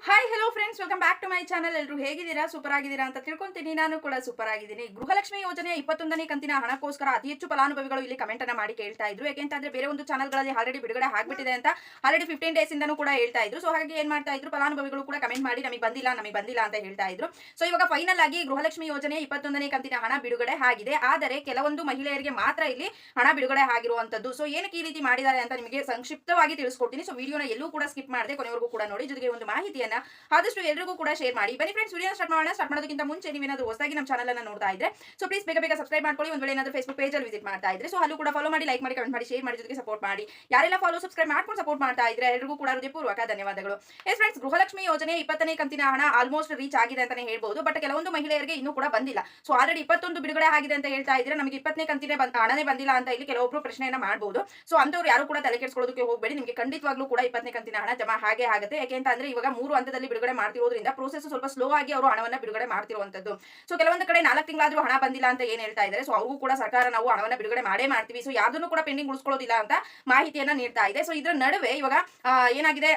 Hi hello friends, welcome back to my channel. ಎಲ್ಲರೂ ಹೇಗಿದ್ದೀರಾ? Super ಆಗಿದ್ದೀರಾ ಅಂತ ತಿಳ್ಕೊಂತೀನಿ. ನಾನು ಕೂಡ ಸೂಪರ್ ಆಗಿದ್ದೀನಿ. ಗೃಹಲಕ್ಷ್ಮಿ ಯೋಜನೆಯ 21ನೇ ಕಂತಿನ ಹಣಕ್ಕೋಸ್ಕರ ಅತಿ ಹೆಚ್ಚು ಫಲಾನುಭವಿಗಳು ಇಲ್ಲಿ ಕಮೆಂಟ್ ಅನ್ನ ಮಾಡಿ ಕೇಳ್ತಾ ಇದ್ರು. ಯಾಕೆಂತಂದ್ರೆ ಬೇರೆ ಒಂದು ಚಾನಲ್ಗಳಲ್ಲಿ ಆಲ್ರೆಡಿ ಬಿಡುಗಡೆ ಆಗ್ಬಿಟ್ಟಿದೆ ಅಂತ ಆಲ್ರೆಡಿ 15 ಡೇಸ್ ಇಂದನೂ ಕೂಡ ಹೇಳ್ತಾ ಇದ್ರು. ಸೊ ಹಾಗಾಗಿ ಏನ್ ಮಾಡ್ತಾ ಇದ್ರು, ಫಲಾನುಭವಿಗಳು ಕೂಡ ಕಮೆಂಟ್ ಮಾಡಿ ನಮಗೆ ಬಂದಿಲ್ಲ ಅಂತ ಹೇಳ್ತಾ ಇದ್ರು. ಸೊ ಇವಾಗ ಫೈನಲ್ ಆಗಿ ಗೃಹಲಕ್ಷ್ಮಿ ಯೋಜನೆ 21ನೇ ಕಂತಿನ ಹಣ ಬಿಡುಗಡೆ ಆಗಿದೆ. ಆದರೆ ಕೆಲವೊಂದು ಮಹಿಳೆಯರಿಗೆ ಮಾತ್ರ ಇಲ್ಲಿ ಹಣ ಬಿಡುಗಡೆ ಆಗಿರುವಂತದ್ದು. ಸೊ ಏನಕ್ಕೆ ಈ ರೀತಿ ಮಾಡಿದ್ದಾರೆ ಅಂತ ನಿಮಗೆ ಸಂಕ್ಷಿಪ್ತವಾಗಿ ತಿಳಿಸ್ಕೊಡ್ತೀನಿ. ಸೊ ವಿಡಿಯೋನ ಎಲ್ಲೂ ಕೂಡ ಸ್ಕಿಪ್ ಮಾಡದೆ ಕೊನೆವರೆಗೂ ಕೂಡ ನೋಡಿ. ಜೊತೆಗೆ ಒಂದು ಮಾಹಿತಿಯನ್ನ ಆದಷ್ಟು ಎಲ್ಲರಿಗೂ ಕೂಡ ಶೇರ್ ಮಾಡಿ. ಬನ್ನಿ ಫ್ರೆಂಡ್ಸ್, ವಿಡಿಯೋ ಸ್ಟಾರ್ಟ್ ಮಾಡೋದಕ್ಕಿಂತ ಮುಂಚೆ ನೀವೇನಾದರೂ ಹೊಸದಾಗಿ ನಮ್ಮ ಚಾನಲ್ ಅನ್ನು ನೋಡ್ತಾ ಇದ್ರೆ ಸೊ ಪ್ಲೀಸ್ ಬೇಗ ಸಬ್ಸ್ಕ್ರೈಬ್ ಮಾಡ್ಕೊಳ್ಳಿ. ಒಂದು ವೇಳೆ ಏನಾದರೂ ಫೇಸ್ಬುಕ್ ಪೇಜ್ ಅಲ್ಲಿ ವಿಸಿಟ್ ಮಾಡ್ತಾ ಇದ್ರೆ ಸೊ ಅಲ್ಲೂ ಕೂಡ ಫಾಲೋ ಮಾಡಿ, ಲೈಕ್ ಮಾಡಿ, ಕಮೆಂಟ್ ಮಾಡಿ, ಶೇರ್ ಮಾಡಿ, ಜೊತೆಗೆ ಸಪೋರ್ಟ್ ಮಾಡಿ. ಯಾರೆಲ್ಲ ಫಾಲೋ ಸಬ್ಸ್ಕ್ರೈಬ್ ಮಾಡ್ಕೊಂಡು ಸಪೋರ್ಟ್ ಮಾಡ್ತಾ ಇದ್ರೆ ಎಲ್ಲರಿಗೂ ಕೂಡ ಹೃದಯಪೂರ್ವಕ ಧನ್ಯವಾದಗಳು. ಎಸ್ ಫ್ರೆಂಡ್ಸ್, ಗೃಹಲಕ್ಷ್ಮಿ ಯೋಜನೆ 20ನೇ ಕಂತಿನ ಹಣ ಆಲ್ಮೋಸ್ಟ್ ರೀಚ್ ಆಗಿದೆ ಅಂತಾನೆ ಹೇಳ್ಬಹುದು. ಬಟ್ ಕೆಲವೊಂದು ಮಹಿಳೆಯರಿಗೆ ಇನ್ನೂ ಕೂಡ ಬಂದಿಲ್ಲ. ಸೊ ಆಲ್ರೆಡಿ 21 ಬಿಡುಗಡೆ ಆಗಿದೆ ಅಂತ ಹೇಳ್ತಾ ಇದ್ರೆ ನಮಗೆ 20ನೇ ಕಂತಿನ ಹಣನೇ ಬಂದಿಲ್ಲ ಅಂತ ಇಲ್ಲಿ ಕೆಲವೊಬ್ರು ಪ್ರಶ್ನೆಯನ್ನ ಮಾಡಬಹುದು. ಸೊ ಅಂತವ್ರು ಯಾರು ಕೂಡ ತಲೆ ಕೆಡಿಸ್ಕೊಳ್ಳೋದಕ್ಕೆ ಹೋಗಬೇಡಿ. ನಿಮಗೆ ಖಂಡಿತವಾಗ್ಲೂ ಕೂಡ 20ನೇ ಕಂತಿನ ಹಣ ಜಮಾ ಹಾಗೆ ಆಗುತ್ತೆ. ಯಾಕೆಂತಂದ್ರೆ ಇವಾಗ 3 ಹಂತದಲ್ಲಿ ಬಿಡುಗಡೆ ಮಾಡ್ತಿರೋದ್ರಿಂದ ಪ್ರೋಸೆಸ್ ಸ್ವಲ್ಪ ಸ್ಲೋ ಆಗಿ ಅವರು ಹಣವನ್ನ ಬಿಡುಗಡೆ ಮಾಡ್ತಿರುವಂತದ್ದು. ಸೊ ಕೆಲವೊಂದು ಕಡೆ 4 ತಿಂಗಳಾದ್ರೂ ಹಣ ಬಂದಿಲ್ಲ ಅಂತ ಏನ್ ಹೇಳ್ತಾ ಇದ್ದಾರೆ. ಸೊ ಅವ್ರಿಗೂ ಕೂಡ ಸರ್ಕಾರ ನಾವು ಹಣವನ್ನ ಬಿಡುಗಡೆ ಮಾಡೇ ಮಾಡ್ತೀವಿ, ಸೊ ಯಾವ್ದನ್ನು ಕೂಡ ಪೆಂಡಿಂಗ್ ಉಳಿಸ್ಕೊಳ್ಳೋದಿಲ್ಲ ಅಂತ ಮಾಹಿತಿಯನ್ನ ನೀಡ್ತಾ ಇದೆ. ಸೊ ಇದ್ರ ನಡುವೆ ಇವಾಗ ಏನಾಗಿದೆ,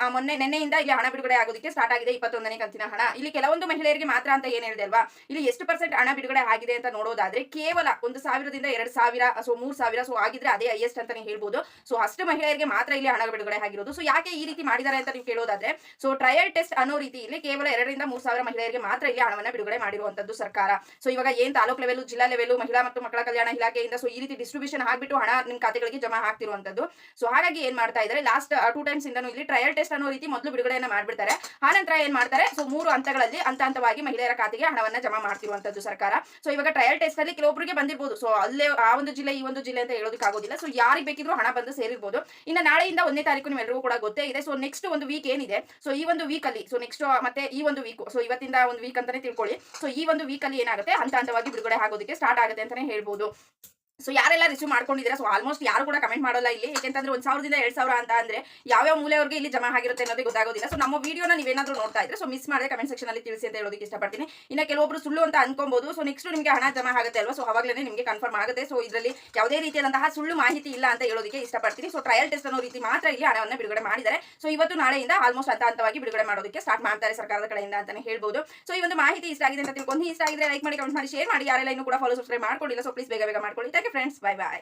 ನಿನ್ನೆಯಿಂದ ಇಲ್ಲಿ ಹಣ ಬಿಡುಗಡೆ ಆಗೋದಕ್ಕೆ ಸ್ಟಾರ್ಟ್ ಆಗಿದೆ 21ನೇ ಕಂತಿನ ಹಣ. ಇಲ್ಲಿ ಕೆಲವೊಂದು ಮಹಿಳೆಯರಿಗೆ ಮಾತ್ರ ಅಂತ ಏನ್ ಹೇಳಿದೆ ಅಲ್ವಾ, ಇಲ್ಲಿ ಎಷ್ಟು % ಹಣ ಬಿಡುಗಡೆ ಆಗಿದೆ ಅಂತ ನೋಡೋದಾದ್ರೆ ಕೇವಲ 1,000ದಿಂದ 2,000, ಸೊ 3,000, ಸೊ ಆಗಿದ್ರೆ ಅದೇ ಹೈಯೆಸ್ಟ್ ಅಂತಾನೆ ಹೇಳ್ಬೋದು. ಸೊ ಅಷ್ಟು ಮಹಿಳೆಯರಿಗೆ ಮಾತ್ರ ಇಲ್ಲಿ ಹಣ ಬಿಡುಗಡೆ ಆಗಿರೋದು. ಸೊ ಯಾಕೆ ಈ ರೀತಿ ಮಾಡಿದ್ದಾರೆ ಅಂತ ನೀವು ಕೇಳೋದಾದ್ರೆ, ಸೊ ಟ್ರಯಲ್ ಟೆಸ್ಟ್ ಅನ್ನೋ ರೀತಿ ಇಲ್ಲಿ ಕೇವಲ 2,000ರಿಂದ 3,000 ಮಹಿಳೆಯರಿಗೆ ಮಾತ್ರ ಇಲ್ಲಿ ಹಣವನ್ನ ಬಿಡುಗಡೆ ಮಾಡಿರುವಂತದ್ದು ಸರ್ಕಾರ. ಸೊ ಇವಾಗ ಏನ್ ತಾಲೂಕು ಲೆವೆಲ್, ಜಿಲ್ಲಾ ಲೆವೆಲ್, ಮಹಿಳಾ ಮತ್ತು ಮಕ್ಕಳ ಕಲ್ಯಾಣ ಇಲಾಖೆಯಿಂದ ಸೊ ಈ ರೀತಿ ಡಿಸ್ಟ್ರಿಬ್ಯೂಷನ್ ಆಗ್ಬಿಟ್ಟು ಹಣ ನಿಮ್ ಖಾತೆಗಳಿಗೆ ಜಮಾ ಆಗ್ತಿರುವಂತದ್ದು. ಸೊ ಹಾಗಾಗಿ ಏನ್ ಮಾಡ್ತಾ ಇದ್ದಾರೆ, ಲಾಸ್ಟ್ 2 ಟೈಮ್ಸ್ ಇಂದನೂ ಇಲ್ಲಿ ಟ್ರಯಲ್ ಟೆಸ್ಟ್ ಅನ್ನೋ ರೀತಿ ಮೊದಲು ಬಿಡುಗಡೆಯನ್ನ ಮಾಡ್ಬಿಡ್ತಾರೆ. ಆ ನಂತರ ಏನ್ ಮಾಡ್ತಾರೆ, ಸೊ 3 ಹಂತಗಳಲ್ಲಿ ಹಂತವಾಗಿ ಮಹಿಳೆಯರ ಖಾತೆಗೆ ಹಣವನ್ನ ಜಮಾ ಮಾಡ್ತಿರುವಂತದ್ದು ಸರ್ಕಾರ. ಸೊ ಇವಾಗ ಟ್ರಯಲ್ ಟೆಸ್ಟ್ ಅಲ್ಲಿ ಕೆಲವೊಬ್ಬರಿಗೆ ಬಂದಿರಬಹುದು. ಸೊ ಅಲ್ಲೇ ಆ ಒಂದು ಜಿಲ್ಲೆ ಈ ಒಂದು ಜಿಲ್ಲೆ ಅಂತ ಹೇಳೋದಕ್ಕೆ ಆಗೋದಿಲ್ಲ. ಸೊ ಯಾರಿಗೆ ಬೇಕಿದ್ರು ಹಣ ಬಂದು ಸೇರಿರಬಹುದು. ಇನ್ನು ನಾಳೆಯಿಂದ 1ನೇ ತಾರೀಕು ನಿಮ್ಮೆಲ್ಲರಿಗೂ ಕೂಡ ಗೊತ್ತೇ ಇದೆ. ಸೊ ನೆಕ್ಸ್ಟ್ ಒಂದು ವೀಕ್ ಏನಿದೆ, ಸೊ ಈ ಒಂದು ವೀಕ್ ಅಲ್ಲಿ, ಸೊ ನೆಕ್ಸ್ಟ್ ಮತ್ತೆ ಈ ಒಂದು ವೀಕ್, ಸೊ ಇವತ್ತಿಂದ ಒಂದು ವೀಕ್ ಅಂತಾನೆ ತಿಳ್ಕೊಳ್ಳಿ. ಸೊ ಈ ಒಂದು ವೀಕ್ ಅಲ್ಲಿ ಏನಾಗುತ್ತೆ, ಹಂತವಾಗಿ ಬಿಡುಗಡೆ ಆಗೋದಕ್ಕೆ ಸ್ಟಾರ್ಟ್ ಆಗುತ್ತೆ ಅಂತಾನೆ ಹೇಳ್ಬೋದು. ಸೊ ಯಾರೆಲ್ಲ ರಿಸೀವ್ ಮಾಡ್ಕೊಂಡಿದ್ದೀರಾ, ಸೊ ಆಲ್ಮೋಸ್ಟ್ ಯಾರು ಕೂಡ ಕಮೆಂಟ್ ಮಾಡೋಲ್ಲ ಇಲ್ಲಿ. ಯಾಕೆಂತಂದ್ರೆ 1,000ದಿಂದ 2,000 ಅಂತ ಅಂದ್ರೆ ಯಾವ್ಯಾವ ಮೂಲೆಯವರೆಗೆ ಇಲ್ಲಿ ಜಮಾ ಆಗಿರುತ್ತೆ ಅನ್ನೋದೇ ಗೊತ್ತಾಗೋದಿಲ್ಲ. ಸೊ ನಮ್ಮ ವಿಡಿಯೋನ ನೀವೇನಾದ್ರೂ ನೋಡ್ತಾ ಇದ್ರೆ ಸೊ ಮಿಸ್ ಮಾಡದೆ ಕಮೆಂಟ್ ಸೆಕ್ಷನ್ ಅಲ್ಲಿ ತಿಳಿಸಿ ಅಂತ ಹೇಳೋದಕ್ಕೆ ಇಷ್ಟಪಡ್ತೀನಿ. ಇನ್ನು ಕೆಲವೊಬ್ರು ಸುಳ್ಳು ಅಂತ ಅನ್ಕೊಬಹುದು. ಸೊ ನೆಕ್ಸ್ಟ್ ನಿಮಗೆ ಹಣ ಜಮಾ ಆಗುತ್ತೆ ಅಲ್ವಾ, ಸೊ ಅವಾಗಲೇ ನಿಮಗೆ ಕನ್ಫರ್ಮ್ ಆಗುತ್ತೆ. ಸೊ ಇದರಲ್ಲಿ ಯಾವುದೇ ರೀತಿಯಾದಂತಹ ಸುಳ್ಳು ಮಾಹಿತಿ ಇಲ್ಲ ಅಂತ ಹೇಳೋದಕ್ಕೆ ಇಷ್ಟಪಡ್ತೀನಿ. ಸೊ ಟ್ರಯಲ್ ಟೆಸ್ಟ್ ಅನ್ನೋ ರೀತಿ ಮಾತ್ರ ಇಲ್ಲಿ ಹಣವನ್ನು ಬಿಡುಗಡೆ ಮಾಡಿದ್ದಾರೆ. ಸೊ ಇವತ್ತು ನಾಳೆಯಿಂದ ಆಲ್ಮೋಸ್ಟ್ ಹಂತವಾಗಿ ಬಿಡುಗಡೆ ಮಾಡೋದಕ್ಕೆ ಸ್ಟಾರ್ಟ್ ಮಾಡ್ತಾರೆ ಸರ್ಕಾರದ ಕಡೆಯಿಂದ ಅಂತಾನೆ ಹೇಳ್ಬೋದು. ಸೊ ಈ ಒಂದು ಮಾಹಿತಿ ಇಷ್ಟ ಆಗಿದೆ ಅಂತ ತಿಳ್ಕೊಂಡು, ಇಷ್ಟ ಆಗಿದ್ರೆ ಲೈಕ್ ಮಾಡಿ, ಕಮೆಂಟ್ ಮಾಡಿ, ಶೇರ್ ಮಾಡಿ. ಯಾರೆಲ್ಲ ಇನ್ನೂ ಕೂಡ ಫಾಲೋ ಸಬ್ಸ್ಕ್ರೈಬ್ ಮಾಡ್ಕೊಳ್ಳಿಲ್ಲ ಸೊ ಪ್ಲೀಸ್ ಬೇಗ ಮಾಡ್ಕೊಳ್ಳಿ. Thank you friends, bye bye.